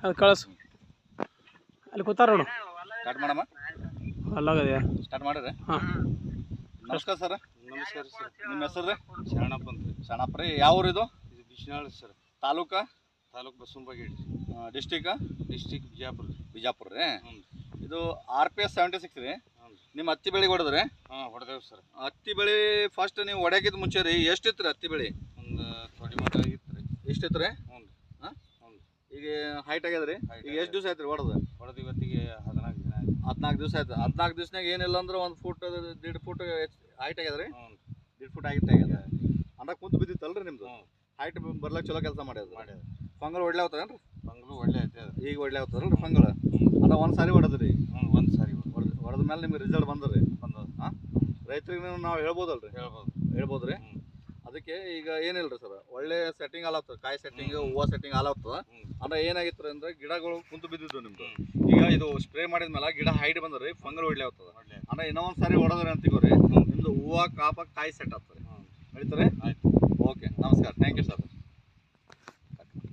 ಅದು ಕಳಿಸು ಅಲ್ಲಿ ಕೂತಾರ ನೋಡು ಸ್ಟಾರ್ಟ್ ಮಾಡಮ್ಮ ಅಲ್ಲಾಗದೆಯಾ ಸ್ಟಾರ್ಟ್ ಮಾಡಿರಿ ಹಾಂ ನಮಸ್ಕಾರ ಸರ್ ನಮಸ್ಕಾರ ಸರ್. ನಿಮ್ಮ ಹೆಸರು ರೀ ಶರಣಪ್ಪ ಅಂತ ರೀ. ಶರಣಪ್ಪ ರೀ ಯಾವ ಊರು ಇದು ಇದು Bisinal sir. Taluka taluk Basavana Bagewadi district district Bijapur. Bijapur ರೀ ಹ್ಞೂ ಇದು RPS 76 ರೀ ಹ್ಞೂ ನಿಮ್ಮ ಹತ್ತಿ ಬೆಳೆಗೆ ಹೊಡೆದ್ರಿ ಹಾಂ ಹೊಡೆದೇವು ಸರ್. ಹತ್ತಿ ಬೆಳೆ ಫಸ್ಟ್ ನೀವು ಹೊಡ್ಯಾಕಿದ ಮುಂಚೆ ರೀ ಎಷ್ಟಿತ್ತು ರೀ ಹತ್ತಿ ಬೆಳೆ ಒಂದು ತೊಡಿ ಮಟ್ಟ ಆಗಿತ್ತು ರೀ. ಎಷ್ಟಿತ್ತು ರೀ ಹ್ಞೂ ರೀ. ಹಾಂ ಹ್ಞೂ ಈಗ ಹೈಟ್ ಆಗ್ಯದ ರೀ Height ಈಗ ಎಷ್ಟು ದಿವಸ ಆಯ್ತು ರೀ ಹೊಡೆದು ಹೊಡೆದು ಇವತ್ತಿಗೆ 14 ದಿನ ಆಯ್ತು. 14 ದಿವಸ ಆಯ್ತು 14 ದಿವಸನಾಗ ಏನಿಲ್ಲ ಅಂದ್ರೆ 1 ಫುಟ್ 1.5 ಫುಟ್ ಹೈಟ್ ಆಗ್ಯದ ರೀ ಹ್ಞೂ 1.5 ಫುಟ್ ಹೈಟ್ ಆಗ್ಯದ ಅಂದ್ರೆ ಕುಂತು ಬಿದ್ದಿತ್ತಲ್ರಿ ನಿಮ್ದು ಹ್ಞೂ ಹೈಟ್ ಬರ್ಲಕ್ಕೆ ಚಲೋ ಕೆಲಸ ಮಾಡ್ಯದ ಮಾಡ್ಯಾದ. ಫಂಗಲ್ ಒಳ್ಳೆ ಆಗ್ತದೇನ್ರಿ ಬಂಗ್ಲು ಒಳ್ಳೆ ಐತೆ ಅದು. ಈಗ ಒಳ್ಳೆ ಆಗ್ತದಲ್ರಿ ಫಂಗಲ್ ಅಂದ್ರೆ ಒಂದು ಸಾರಿ ಹೊಡೆದ್ರಿ ಹ್ಞೂ ಒಂದು ಸಾರಿ ಹೊಡೆದ ಮೇಲೆ ನಿಮ್ಗೆ ರಿಸಲ್ಟ್ ಬಂದ್ರಿ ಬಂದದ್ದು ಹಾಂ ರೈತರಿಗೆ ನಾವು ಹೇಳ್ಬೋದಲ್ರಿ ಹೇಳ್ಬೋದು. ಹೇಳ್ಬೋದು ರೀ ಹ್ಞೂ ಅದಕ್ಕೆ ಈಗ ಏನಿಲ್ಲ ರೀ ಸರ್ ಒಳ್ಳೆ ಸೆಟ್ಟಿಂಗ್ ಆಲಾಗ್ತದೆ ಕಾಯಿ ಸೆಟ್ಟಿಂಗ್ ಹೂವು ಸೆಟ್ಟಿಂಗ್ ಆಲಾಗ್ತದೆ ಹ್ಞೂ ಅಂದ್ರೆ ಏನಾಗಿತ್ತು ಅಂದ್ರೆ ಗಿಡಗಳು ಕುಂತು ಬಿದ್ದಿದ್ದು ನಿಮ್ದು ಹ್ಞೂ ಈಗ ಇದು ಸ್ಪ್ರೇ ಮಾಡಿದ್ಮೇಲೆ ಗಿಡ ಹೈಟ್ ಬಂದ್ರಿ ಫಂಗಲ್ ಒಳ್ಳೆ ಆಗ್ತದೆ ಒಳ್ಳೆ ಅಂದ್ರೆ ಇನ್ನೊಂದು ಸಾರಿ ಹೊಡೆದ್ರಿ ಅಂತಿಗೋರಿ ನಿಮ್ದು ಹೂವು ಕಾಪ ಕಾಯಿ ಸೆಟ್ ಆಗ್ತದೆ ಹ್ಞೂ ನಡೀತಾರೆ ಆಯ್ತು. ಓಕೆ ನಮಸ್ಕಾರ ಥ್ಯಾಂಕ್ ಯು ಸರ್